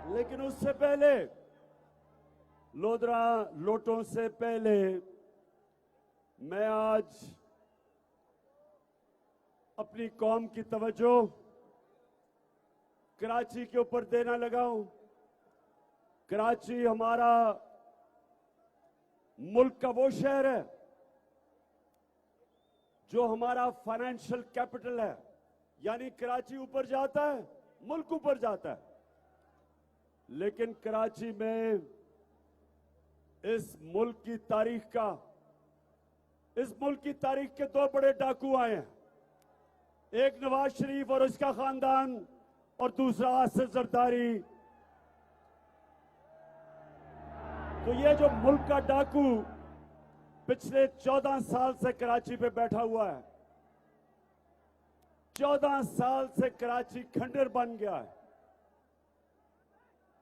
लेकिन उससे पहले लोधरा लोटों से पहले मैं आज अपनी कौम की तवज्जो कराची के ऊपर देना लगा हूं। कराची हमारा मुल्क का वो शहर है जो हमारा फाइनेंशियल कैपिटल है, यानी कराची ऊपर जाता है, मुल्क ऊपर जाता है। लेकिन कराची में इस मुल्क की तारीख के दो बड़े डाकू आए हैं, एक नवाज शरीफ और उसका खानदान और दूसरा आसिफ जरदारी। तो ये जो मुल्क का डाकू पिछले 14 साल से कराची पे बैठा हुआ है, 14 साल से कराची खंडर बन गया है।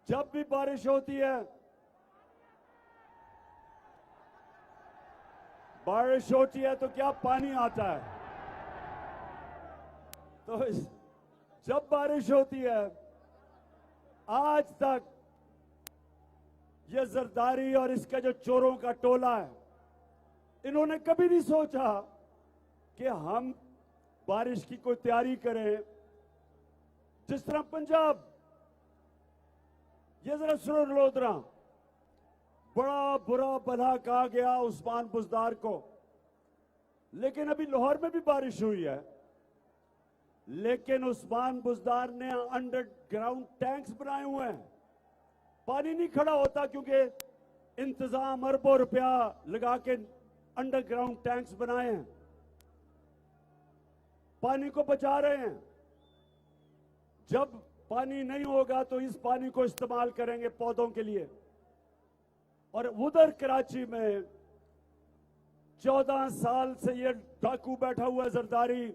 जब भी बारिश होती है, तो क्या पानी आता है। तो जब बारिश होती है, आज तक ये जरदारी और इसका जो चोरों का टोला है, इन्होंने कभी नहीं सोचा कि हम बारिश की कोई तैयारी करें। जिस तरह पंजाब, ये जरा सुनो लोधरा, बड़ा बुरा भला कहा गया उस्मान बुजदार को, लेकिन अभी लाहौर में भी बारिश हुई है। लेकिन उस्मान बुजदार ने अंडरग्राउंड टैंक्स बनाए हुए हैं, पानी नहीं खड़ा होता क्योंकि इंतजाम अरबों रुपया लगा के अंडरग्राउंड टैंक्स बनाए हैं, पानी को बचा रहे हैं। जब पानी नहीं होगा तो इस पानी को इस्तेमाल करेंगे पौधों के लिए। और उधर कराची में 14 साल से ये डाकू बैठा हुआ है जरदारी,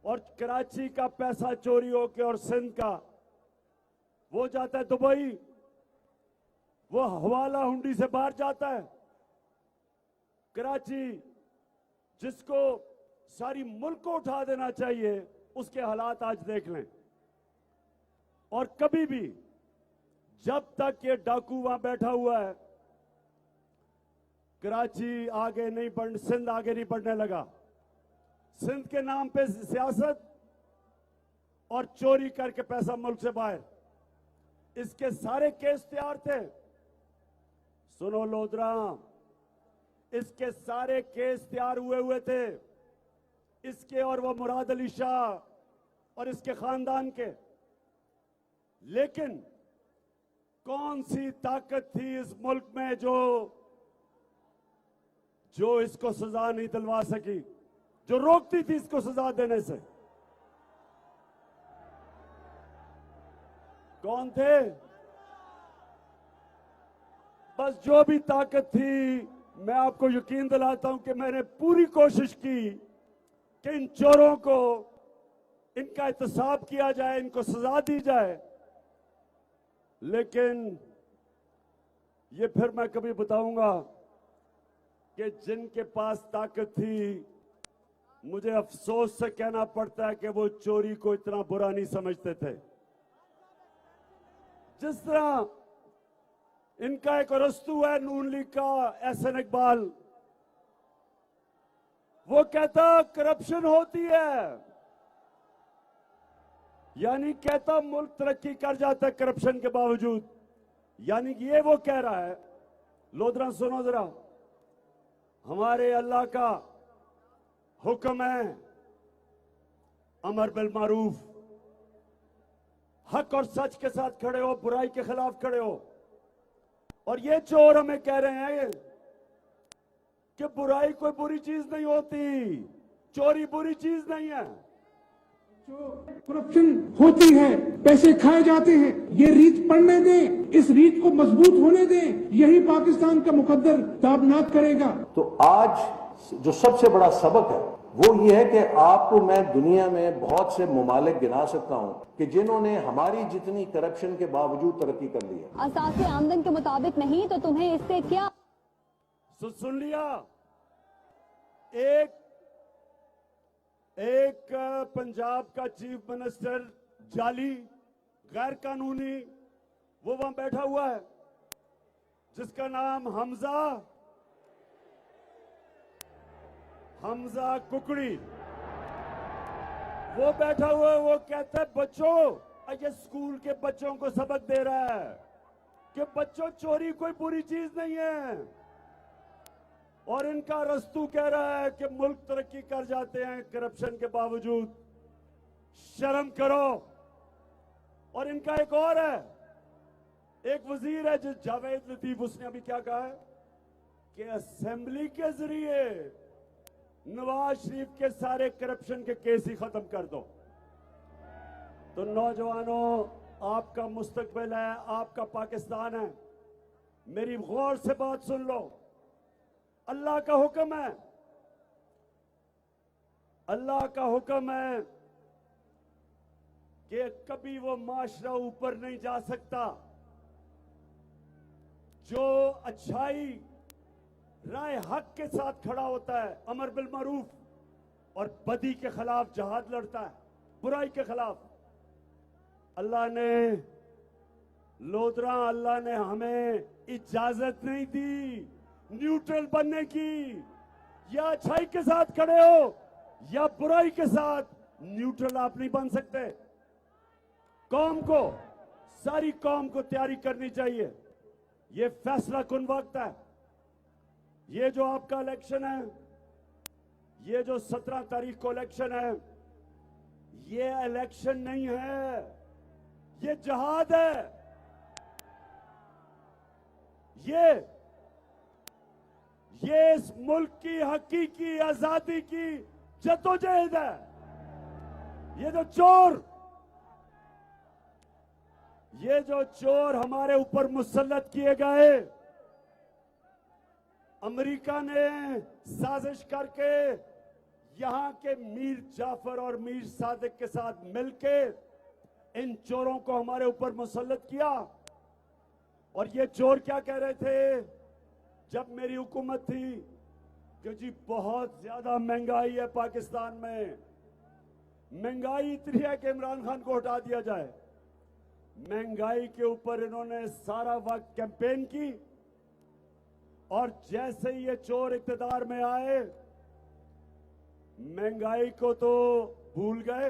और कराची का पैसा चोरी होके और सिंध का वो जाता है दुबई, वो हवाला हुंडी से बाहर जाता है। कराची जिसको सारी मुल्क को उठा देना चाहिए, उसके हालात आज देख लें। और कभी भी जब तक ये डाकू वहां बैठा हुआ है, कराची आगे नहीं बढ़, सिंध आगे नहीं बढ़ने लगा। सिंध के नाम पे सियासत और चोरी करके पैसा मुल्क से बाहर, इसके सारे केस तैयार थे। सुनो लोधरा, इसके सारे केस तैयार हुए थे, इसके और वो मुराद अली शाह और इसके खानदान के। लेकिन कौन सी ताकत थी इस मुल्क में जो इसको सजा नहीं दिलवा सकी, जो रोकती थी इसको सजा देने से? कौन थे? बस जो भी ताकत थी, मैं आपको यकीन दिलाता हूं कि मैंने पूरी कोशिश की कि इन चोरों को, इनका एहतसाब किया जाए, इनको सजा दी जाए। लेकिन ये फिर मैं कभी बताऊंगा कि जिनके पास ताकत थी, मुझे अफसोस से कहना पड़ता है कि वो चोरी को इतना बुरा नहीं समझते थे। जिस तरह इनका एक रस्तू है नून लीग का, एहसन इकबाल, वो कहता करप्शन होती है, यानी कहता मुल्क तरक्की कर जाता है करप्शन के बावजूद, यानी कि ये वो कह रहा है। लोधरा सुनो जरा, हमारे अल्लाह का हुक्म है अमर बिल मारूफ, हक और सच के साथ खड़े हो, बुराई के खिलाफ खड़े हो। और ये चोर हमें कह रहे हैं कि बुराई कोई बुरी चीज नहीं होती, चोरी बुरी चीज नहीं है। जो करप्शन होती है, पैसे खाए जाते हैं, ये रीत पड़ने दें, इस रीत को मजबूत होने दें, यही पाकिस्तान का मुकद्दर ताबनाक करेगा। तो आज जो सबसे बड़ा सबक है वो ये है कि आपको मैं दुनिया में बहुत से ममालिक गिना सकता हूँ कि जिन्होंने हमारी जितनी करप्शन के बावजूद तरक्की कर ली है। असासे आमदन के मुताबिक नहीं तो तुम्हें इससे क्या? सुन लिया, एक पंजाब का चीफ मिनिस्टर जाली, गैर कानूनी वो वहां बैठा हुआ है जिसका नाम हमजा कुकड़ी, वो बैठा हुआ है। वो कहता है बच्चों, ये स्कूल के बच्चों को सबक दे रहा है कि बच्चों चोरी कोई बुरी चीज नहीं है, और इनका रस्तू कह रहा है कि मुल्क तरक्की कर जाते हैं करप्शन के बावजूद। शर्म करो। और इनका एक और है, एक वजीर है जिस जावेद लतीफ, उसने अभी क्या कहा है कि असेंबली के जरिए नवाज शरीफ के सारे करप्शन के केस ही खत्म कर दो। तो नौजवानों, आपका मुस्तकबिल है, आपका पाकिस्तान है। मेरी गौर से बात सुन लो। अल्लाह का हुक्म है, अल्लाह का हुक्म है कि कभी वो माशरा ऊपर नहीं जा सकता जो अच्छाई राय हक के साथ खड़ा होता है, अमर बिल मारूफ, और बदी के खिलाफ जहाद लड़ता है, बुराई के खिलाफ। अल्लाह ने लोधरा, अल्लाह ने हमें इजाजत नहीं दी न्यूट्रल बनने की। या अच्छाई के साथ खड़े हो या बुराई के साथ, न्यूट्रल आप नहीं बन सकते। कौम को, सारी कौम को तैयारी करनी चाहिए। ये फैसला कुन वक्त है। ये जो आपका इलेक्शन है, ये जो 17 तारीख को इलेक्शन है, ये इलेक्शन नहीं है, ये जहाद है। ये इस मुल्क की हकीकी आजादी की जद्दोजहद है। ये जो चोर हमारे ऊपर मुसल्लत किए गए, अमेरिका ने साजिश करके यहां के मीर जाफर और मीर सादिक के साथ मिलके इन चोरों को हमारे ऊपर मुसल्लत किया। और ये चोर क्या कह रहे थे जब मेरी हुकूमत थी कि जी बहुत ज्यादा महंगाई है पाकिस्तान में, महंगाई इतनी है कि इमरान खान को हटा दिया जाए। महंगाई के ऊपर इन्होंने सारा वक्त कैंपेन की, और जैसे ही ये चोर इख्तिदार में आए, महंगाई को तो भूल गए,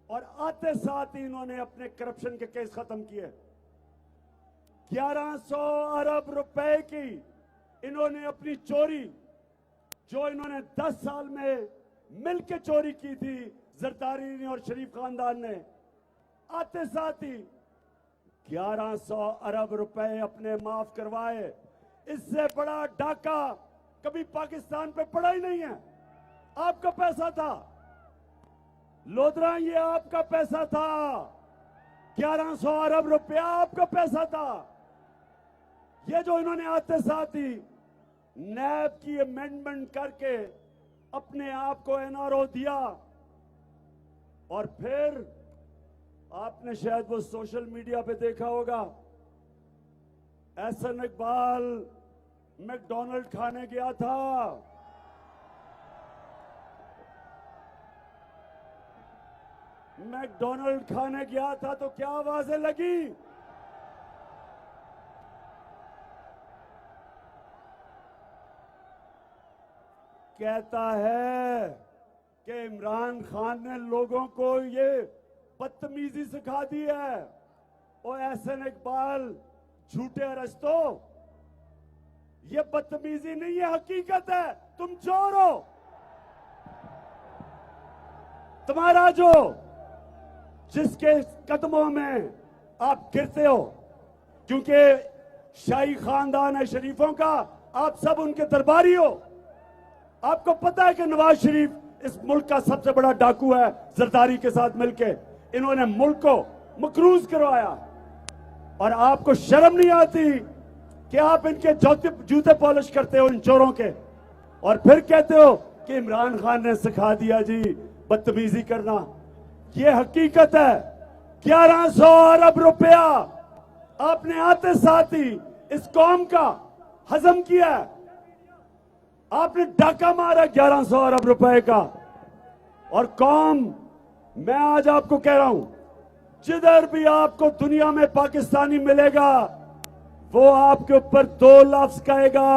और आते साथ ही इन्होंने अपने करप्शन के केस खत्म किए। 1100 अरब रुपए की इन्होंने अपनी चोरी, जो इन्होंने 10 साल में मिलकर चोरी की थी जरदारी ने और शरीफ खानदान ने, आते साथ ही 1100 अरब रुपए अपने माफ करवाए। इससे बड़ा डाका कभी पाकिस्तान पे पड़ा ही नहीं है। आपका पैसा था लोधरा, ये आपका पैसा था। 1100 अरब रुपया आपका पैसा था। ये जो इन्होंने आते साथ ही नैब की अमेंडमेंट करके अपने आप को एनआरओ दिया, और फिर आपने शायद वो सोशल मीडिया पे देखा होगा, एहसन इकबाल मैकडॉनल्ड खाने गया था। मैकडॉनल्ड खाने गया था तो क्या आवाजें लगी? कहता है कि इमरान खान ने लोगों को ये बदतमीजी सिखा दी है। और एहसन इकबाल झूठे अरस्तों, ये बदतमीजी नहीं है, हकीकत है। तुम चोर हो। तुम्हारा जो जिसके कदमों में आप गिरते हो, क्योंकि शाही खानदान है शरीफों का, आप सब उनके दरबारी हो। आपको पता है कि नवाज शरीफ इस मुल्क का सबसे बड़ा डाकू है। जरदारी के साथ मिलके इन्होंने मुल्क को मकरूज करवाया, और आपको शर्म नहीं आती कि आप इनके जूते पॉलिश करते हो इन चोरों के, और फिर कहते हो कि इमरान खान ने सिखा दिया जी बदतमीजी करना। ये हकीकत है। 1100 अरब रुपया आपने आते साथ ही इस कौम का हजम किया। आपने डाका मारा 1100 अरब रुपए का। और कौम, मैं आज आपको कह रहा हूं, जिधर भी आपको दुनिया में पाकिस्तानी मिलेगा वो आपके ऊपर दो लफ्ज कहेगा,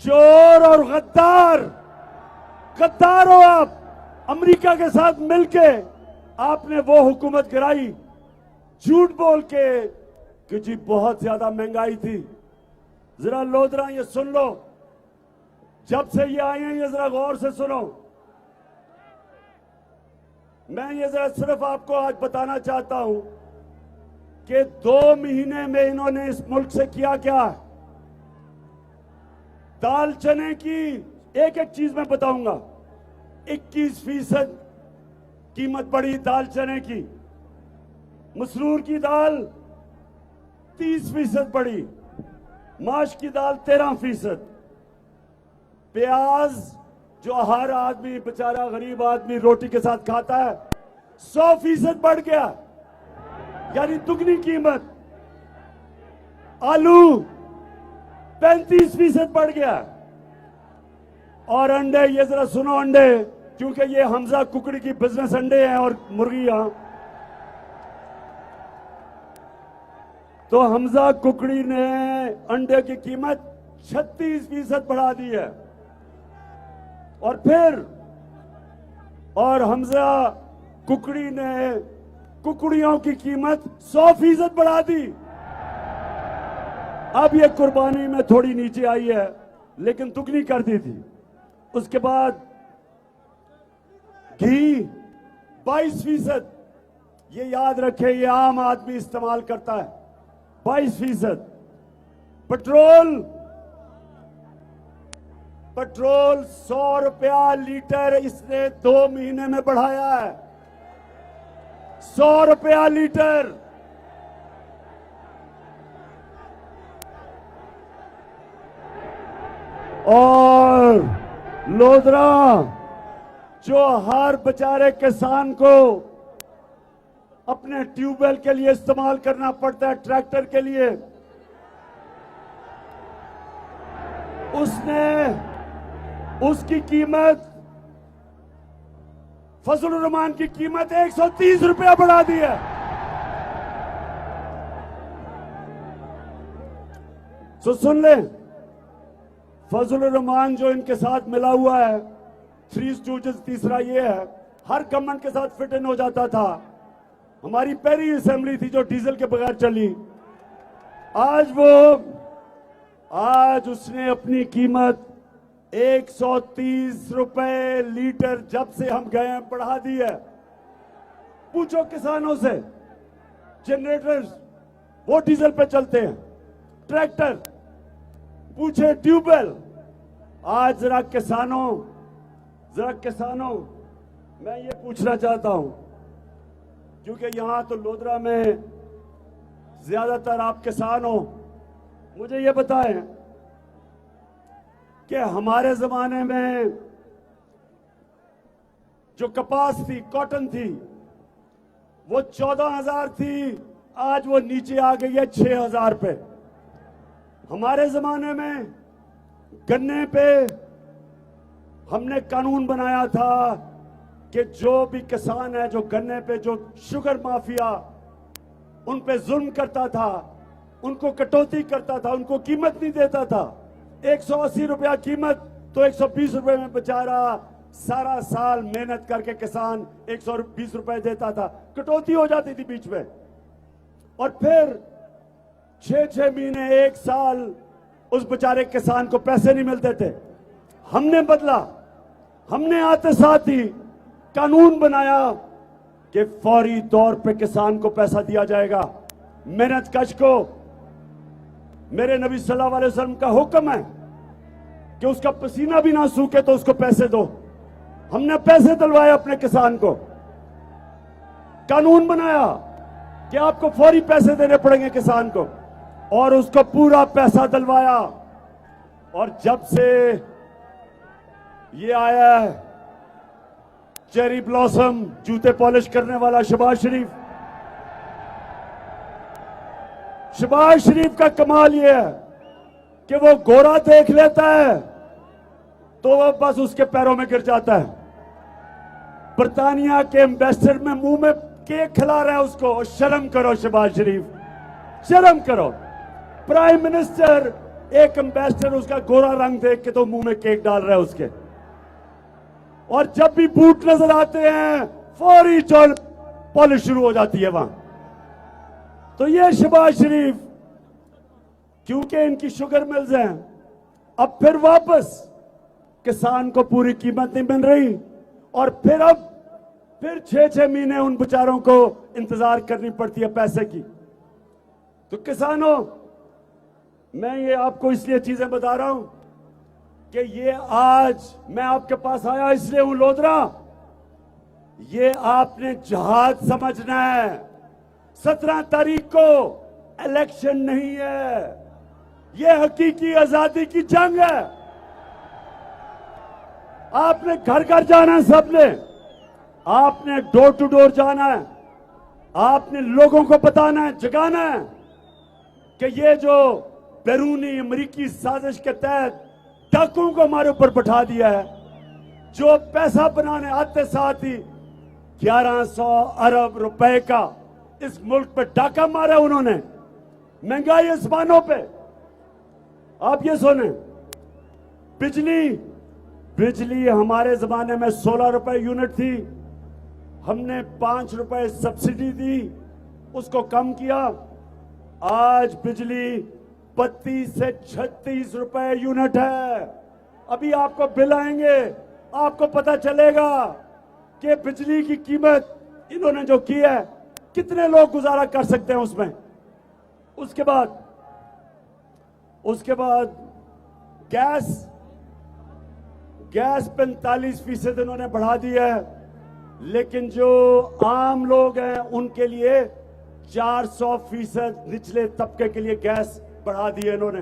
चोर और गद्दार। गद्दार हो आप। अमेरिका के साथ मिलके आपने वो हुकूमत गिराई झूठ बोल के कि जी बहुत ज्यादा महंगाई थी। जरा लोधरा ये सुन लो, जब से ये आए हैं ये जरा गौर से सुनो। मैं ये जरा सिर्फ आपको आज बताना चाहता हूं कि 2 महीने में इन्होंने इस मुल्क से किया क्या है। दाल चने की एक एक चीज मैं बताऊंगा। 21% कीमत बढ़ी दाल चने की। मसरूर की दाल 30% बढ़ी। माश की दाल 13%। प्याज जो हर आदमी बेचारा गरीब आदमी रोटी के साथ खाता है 100% बढ़ गया, यानी दुगनी कीमत। आलू 35% बढ़ गया। और अंडे, ये जरा सुनो अंडे, क्योंकि ये हमजा कुकड़ी की बिजनेस अंडे हैं और मुर्गियां, तो हमजा कुकड़ी ने अंडे की कीमत 36% बढ़ा दी है। और हमजा कुकड़ी ने कुकड़ियों की कीमत 100% बढ़ा दी। अब ये कुर्बानी में थोड़ी नीचे आई है, लेकिन दुगनी कर दी थी। उसके बाद घी 22%, ये याद रखे, ये आम आदमी इस्तेमाल करता है। 22%। पेट्रोल 100 रुपया लीटर इसने 2 महीने में बढ़ाया है। 100 रुपया लीटर। और लोधरा जो हर बेचारे किसान को अपने ट्यूबवेल के लिए इस्तेमाल करना पड़ता है, ट्रैक्टर के लिए, उसकी कीमत, फजलुर रहमान की कीमत 130 रुपया बढ़ा दी है। तो सुन ले, फजलुर रहमान जो इनके साथ मिला हुआ है, 3 स्टूडेंट्स, तीसरा ये है, हर गवर्नमेंट के साथ फिट इन हो जाता था। हमारी पहली असेंबली थी जो डीजल के बगैर चली। आज उसने अपनी कीमत 130 रुपए लीटर जब से हम गए हैं बढ़ा दी है। पूछो किसानों से, जनरेटर्स वो डीजल पे चलते हैं, ट्रैक्टर पूछे, ट्यूबवेल। आज जरा किसानों मैं ये पूछना चाहता हूं, क्योंकि यहां तो लोधरा में ज्यादातर आप किसान हो, मुझे ये बताएं कि हमारे जमाने में जो कपास थी, कॉटन थी, वो 14,000 थी, आज वो नीचे आ गई है 6,000 पे। हमारे जमाने में गन्ने पे हमने कानून बनाया था कि जो भी किसान है जो गन्ने पे, जो शुगर माफिया उन पे जुल्म करता था, उनको कटौती करता था, उनको कीमत नहीं देता था। 180 रुपया कीमत तो 120 रुपए में बेचारा सारा साल मेहनत करके किसान 120 रुपए देता था, कटौती हो जाती थी बीच में। और फिर 6-6 महीने, 1 साल उस बेचारे किसान को पैसे नहीं मिलते थे। हमने बदला, हमने आते साथ ही कानून बनाया कि फौरी तौर पे किसान को पैसा दिया जाएगा। मेहनत कश को मेरे नबी सल्लल्लाहु अलैहि वसल्लम का हुक्म है कि उसका पसीना भी ना सूखे तो उसको पैसे दो। हमने पैसे दिलवाए अपने किसान को, कानून बनाया कि आपको फौरी पैसे देने पड़ेंगे किसान को, और उसको पूरा पैसा दिलवाया। और जब से ये आया है चेरी ब्लॉसम, जूते पॉलिश करने वाला शहबाज शरीफ का कमाल ये है कि वो गोरा देख लेता है तो वो बस उसके पैरों में गिर जाता है। बर्तानिया के एम्बेसडर में मुंह में केक खिला रहे हैं उसको। शर्म करो शहबाज शरीफ, शर्म करो। प्राइम मिनिस्टर, एक एम्बेसडर उसका गोरा रंग देख के तो मुंह में केक डाल रहा है उसके, और जब भी बूट नजर आते हैं फौरी चोल पॉलिश शुरू हो जाती है वहां। तो ये शहबाज शरीफ, क्योंकि इनकी शुगर मिल्स हैं, अब फिर वापस किसान को पूरी कीमत नहीं मिल रही, और फिर 6-6 महीने उन बेचारों को इंतजार करनी पड़ती है पैसे की। तो किसानों, मैं ये आपको इसलिए चीजें बता रहा हूं कि ये आज मैं आपके पास आया इसलिए हूं लोधरा, ये आपने जहाज समझना है। 17 तारीख को इलेक्शन नहीं है, ये हकीकी आजादी की जंग है। आपने घर घर जाना है, सबने, आपने डोर टू डोर जाना है, आपने लोगों को बताना है, जगाना है कि ये जो बैरूनी अमरीकी साजिश के तहत डाकुओं को हमारे ऊपर बैठा दिया है, जो पैसा बनाने आते साथ ही 1100 अरब रुपए का इस मुल्क पे डाका मारा उन्होंने, महंगाई आसमानों पे। आप ये सुने, बिजली हमारे जमाने में 16 रुपए यूनिट थी, हमने 5 रुपए सब्सिडी दी, उसको कम किया। आज बिजली 32 से 36 रुपए यूनिट है। अभी आपको बिल आएंगे, आपको पता चलेगा कि बिजली की कीमत इन्होंने जो की है, कितने लोग गुजारा कर सकते हैं उसमें। उसके बाद गैस 45% इन्होंने बढ़ा दी है, लेकिन जो आम लोग हैं उनके लिए 400% निचले तबके के लिए गैस बढ़ा दी है इन्होंने।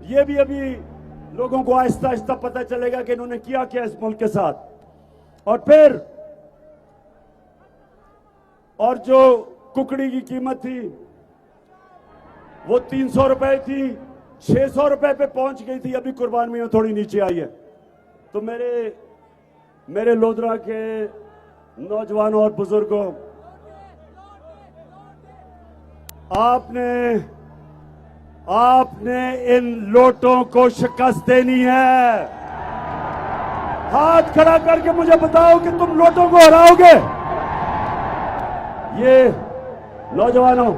ये भी अभी लोगों को आहिस्ता आहिस्ता पता चलेगा कि इन्होंने किया क्या इस मुल्क के साथ। और जो कुकड़ी की कीमत थी वो 300 रुपए थी, 600 रुपए पे पहुंच गई थी, अभी कुर्बान में थोड़ी नीचे आई है। तो मेरे लोधरा के नौजवानों और बुजुर्गों, आपने इन लोटों को शिकस्त देनी है। हाथ खड़ा करके मुझे बताओ कि तुम लोटों को हराओगे। ये नौजवानों,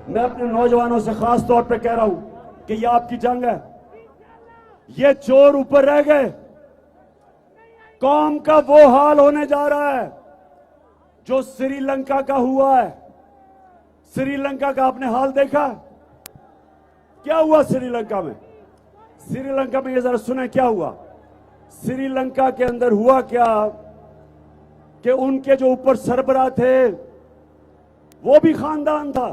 मैं अपने नौजवानों से खास तौर पे कह रहा हूं कि ये आपकी जंग है। ये चोर ऊपर रह गए, कौम का वो हाल होने जा रहा है जो श्रीलंका का हुआ है। श्रीलंका का आपने हाल देखा, क्या हुआ श्रीलंका में? श्रीलंका में ये जरा सुने क्या हुआ। श्रीलंका के अंदर हुआ क्या कि उनके जो ऊपर सरबराह थे वो भी खानदान था।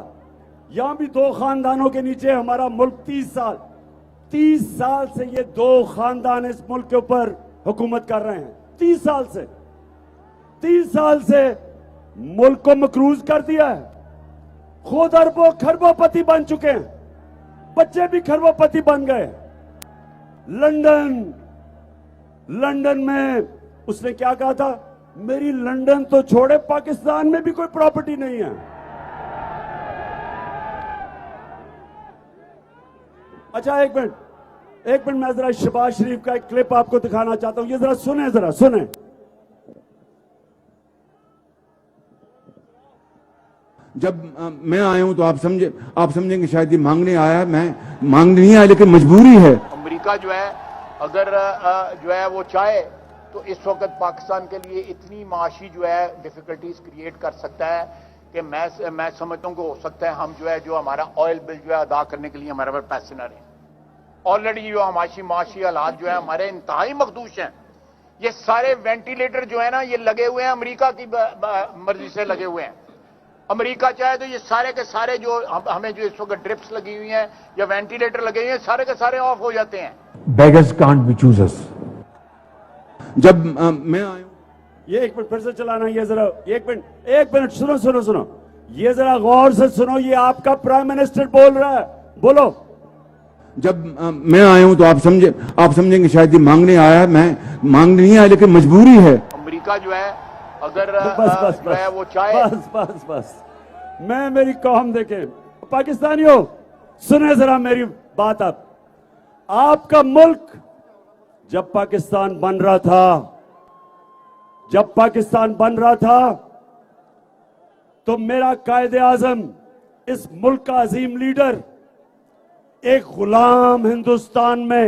यहां भी 2 खानदानों के नीचे हमारा मुल्क 30 साल से ये 2 खानदान इस मुल्क के ऊपर हुकूमत कर रहे हैं। 30 साल से मुल्क को मकरूज कर दिया है। खुद अरबों खरबोपति बन चुके हैं, बच्चे भी खरबोपति बन गए। लंदन में उसने क्या कहा था, मेरी लंदन तो छोड़े पाकिस्तान में भी कोई प्रॉपर्टी नहीं है। अच्छा एक मिनट मैं जरा शहबाज शरीफ का एक क्लिप आपको दिखाना चाहता हूं, ये जरा सुने। जब मैं आया हूं तो आप समझेंगे शायद ये मांगने आया है, मैं मांगने नहीं आया, लेकिन मजबूरी है। अमेरिका जो है अगर जो है वो चाहे तो इस वक्त पाकिस्तान के लिए इतनी माशी जो है डिफिकल्टीज क्रिएट कर सकता है कि मैं समझता हूं कि हो सकता है हम जो हमारा ऑयल बिल जो है अदा करने के लिए हमारे पास पैसे ना रहे। ऑलरेडी जो माशी हालात जो है हमारे इंतहाई मखदूश हैं। ये सारे वेंटिलेटर जो है ना, ये लगे हुए हैं अमेरिका की मर्जी से लगे हुए हैं। अमेरिका चाहे तो ये सारे के सारे जो हमें जो इस वक्त ड्रिप्स लगी हुई हैं या वेंटिलेटर लगे हुए हैं, सारे के सारे ऑफ हो जाते हैं। Beggars can't be choosers. जब मैं आया हूं, ये एक मिनट फिर से चलाना, ये जरा एक मिनट सुनो, ये जरा गौर से सुनो। ये आपका प्राइम मिनिस्टर बोल रहा है, बोलो। जब मैं आया हूं तो आप समझेंगे शायद ये मांगने आया है, मैं मांगने नहीं आया, लेकिन मजबूरी है। अमेरिका जो है अगर बस जो है वो चाहे बस मैं मेरी कौम देखे पाकिस्तानियों सुने जरा मेरी बात। अब आपका मुल्क जब पाकिस्तान बन रहा था तो मेरा कायदे आजम इस मुल्क का अजीम लीडर एक गुलाम हिंदुस्तान में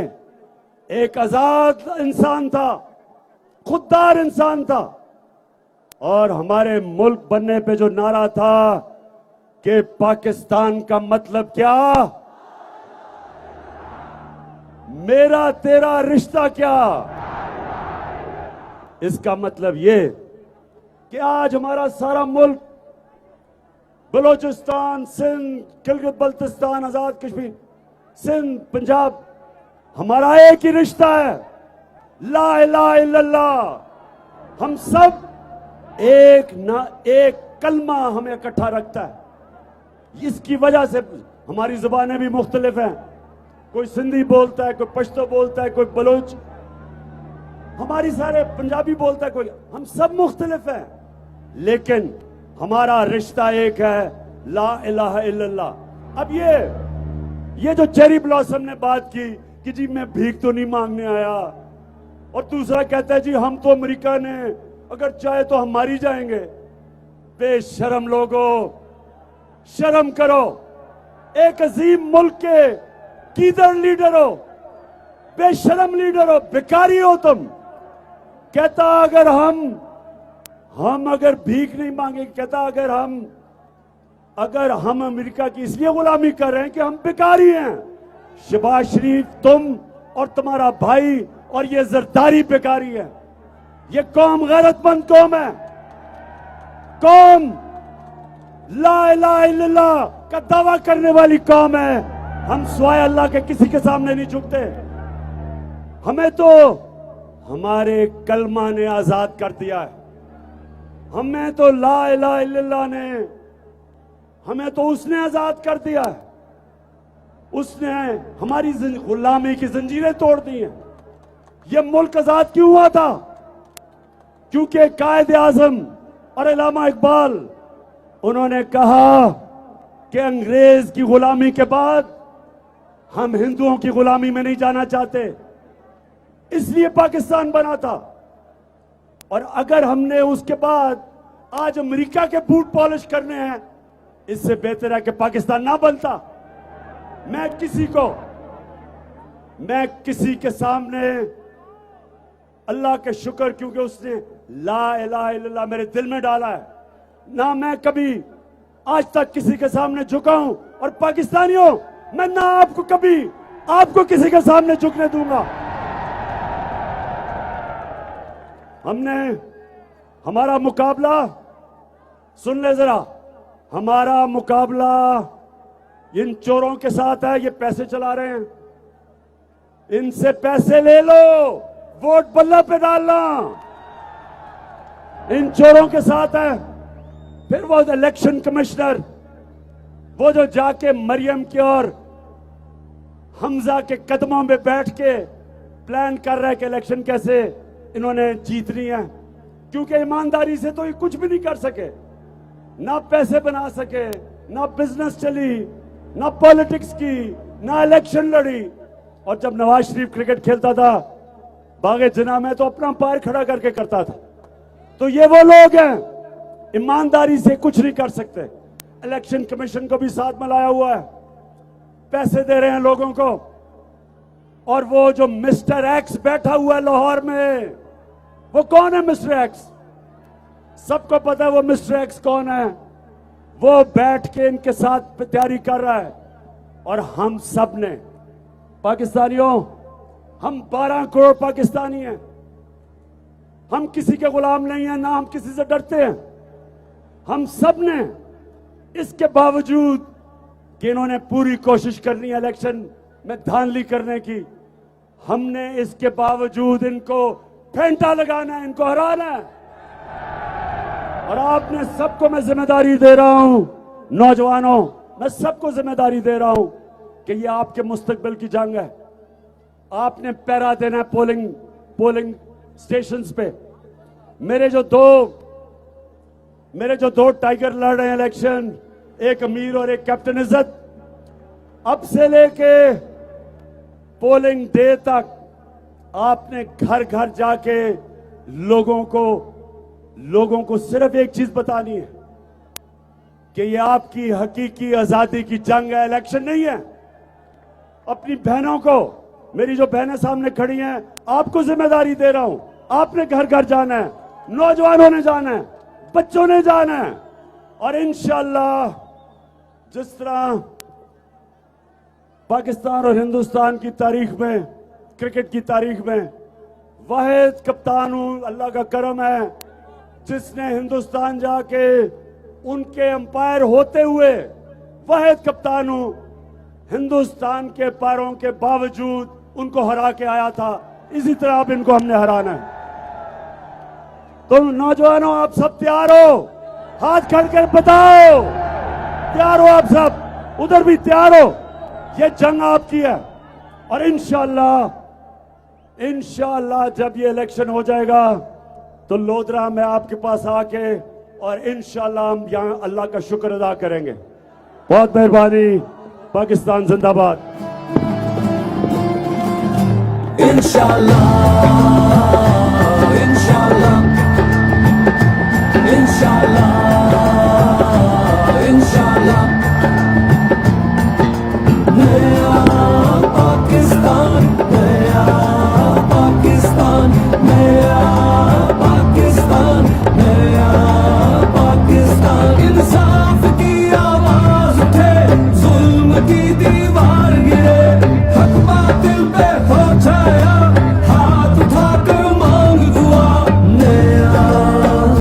एक आजाद इंसान था, खुददार इंसान था। और हमारे मुल्क बनने पे जो नारा था कि पाकिस्तान का मतलब क्या, मेरा तेरा रिश्ता क्या, इसका मतलब ये कि आज हमारा सारा मुल्क बलोचिस्तान, सिंध, गिलगित बल्तिस्तान, आजाद कश्मीर, सिंध, पंजाब, हमारा एक ही रिश्ता है, ला इलाहा इल्लल्लाह। हम सब एक कलमा हमें इकट्ठा रखता है। इसकी वजह से हमारी जुबानें भी मुख्तलिफ हैं, कोई सिंधी बोलता है, कोई पश्तो बोलता है, कोई बलोच, हमारी सारे पंजाबी बोलता है, कोई, हम सब मुख्तलिफ हैं, लेकिन हमारा रिश्ता एक है, ला इलाहा इल्लल्लाह। अब ये जो चेरी ब्लॉसम ने बात की कि जी मैं भीख तो नहीं मांगने आया, और दूसरा कहता है जी हम तो अमेरिका ने अगर चाहे तो हम मारी जाएंगे। बेशरम लोगों, शर्म करो। एक अजीम मुल्क के कीदर लीडर हो, बेशरम लीडर हो, भिखारी हो तुम। कहता अगर हम अगर भीख नहीं मांगे, कहता अगर हम अमेरिका की इसलिए गुलामी कर रहे हैं कि हम भिखारी हैं। शहबाज शरीफ, तुम और तुम्हारा भाई और ये जरदारी भिखारी है। ये कौम गैरतमंद कौम है, कौम ला इलाहा इल्लल्लाह का दावा करने वाली कौम है। हम स्वाय अल्लाह के किसी के सामने नहीं झुकते। हमें तो हमारे कलमा ने आजाद कर दिया है। हमें तो ला इलाहा इल्लल्लाह ने, हमें तो उसने आजाद कर दिया है। उसने हमारी गुलामी की जंजीरें तोड़ दी हैं। यह मुल्क आजाद क्यों हुआ था? क्योंकि कायदे आजम और अल्लामा इकबाल, उन्होंने कहा कि अंग्रेज की गुलामी के बाद हम हिंदुओं की गुलामी में नहीं जाना चाहते, इसलिए पाकिस्तान बना था। और अगर हमने उसके बाद आज अमेरिका के बूट पॉलिश करने हैं, इससे बेहतर है कि पाकिस्तान ना बनता। मैं किसी के सामने अल्लाह के शुक्र, क्योंकि उसने ला इलाहा इल्लल्लाह मेरे दिल में डाला है, ना मैं कभी आज तक किसी के सामने झुका हूं। और पाकिस्तानियों, मैं ना आपको किसी के सामने झुकने दूंगा। हमारा मुकाबला, सुन ले जरा, हमारा मुकाबला इन चोरों के साथ है। ये पैसे चला रहे हैं, इनसे पैसे ले लो, वोट बल्ला पे डालना, इन चोरों के साथ है। फिर वो इलेक्शन कमिश्नर, वो जो जाके मरियम के और हमजा के कदमों में बैठ के प्लान कर रहा है कि इलेक्शन कैसे इन्होंने जीतनी है, क्योंकि ईमानदारी से तो ये कुछ भी नहीं कर सके, ना पैसे बना सके, ना बिजनेस चली, ना पॉलिटिक्स की, ना इलेक्शन लड़ी। और जब नवाज शरीफ क्रिकेट खेलता था बागे जिना में, तो अपना पैर खड़ा करके करता था। तो ये वो लोग हैं, ईमानदारी से कुछ नहीं कर सकते। इलेक्शन कमीशन को भी साथ में लाया हुआ है, पैसे दे रहे हैं लोगों को। और वो जो मिस्टर एक्स बैठा हुआ है लाहौर में, वो कौन है मिस्टर एक्स? सबको पता है वो मिस्टर एक्स कौन है। वो बैठ के इनके साथ तैयारी कर रहा है। और हम सब ने, पाकिस्तानियों, हम 12 करोड़ पाकिस्तानी हैं, हम किसी के गुलाम नहीं हैं, ना हम किसी से डरते हैं। हम सब ने, इसके बावजूद कि इन्होंने पूरी कोशिश करनी है इलेक्शन में धांधली करने की, हमने इसके बावजूद इनको फेंटा लगाना है, इनको हराना है। और आपने सबको मैं जिम्मेदारी दे रहा हूं, नौजवानों, मैं सबको जिम्मेदारी दे रहा हूं कि ये आपके मुस्तकबिल की जंग है। आपने पहरा देना है पोलिंग स्टेशंस पे। मेरे जो 2 मेरे जो दो टाइगर लड़ रहे हैं इलेक्शन, एक अमीर और एक कैप्टन इज्जत, अब से लेके पोलिंग डे तक आपने घर घर जाके लोगों को सिर्फ एक चीज बतानी है कि ये आपकी हकीकी आजादी की जंग है, इलेक्शन नहीं है। अपनी बहनों को, मेरी जो बहनें सामने खड़ी हैं, आपको जिम्मेदारी दे रहा हूं। आपने घर घर जाना है, नौजवानों ने जाना है, बच्चों ने जाना है, और इंशाअल्लाह जिस तरह पाकिस्तान और हिंदुस्तान की तारीख में, क्रिकेट की तारीख में वाहिद कप्तान हूं, अल्लाह का करम है, जिसने हिंदुस्तान जाके उनके अंपायर होते हुए वाहिद कप्तान हूं, हिंदुस्तान के पैरों के बावजूद उनको हरा के आया था। इसी तरह अब इनको हमने हराना है। तो नौजवानों, आप सब तैयार हो? हाथ खड़कर बताओ, तैयार हो आप सब? उधर भी तैयार हो? ये जंग आपकी है, और इंशाअल्लाह जब ये इलेक्शन हो जाएगा तो लोधरा में आपके पास आके और इंशाअल्लाह हम यहां अल्लाह का शुक्र अदा करेंगे। बहुत मेहरबानी। पाकिस्तान जिंदाबाद। इंशाअल्लाह इंशाअल्लाह इंशाअल्लाह।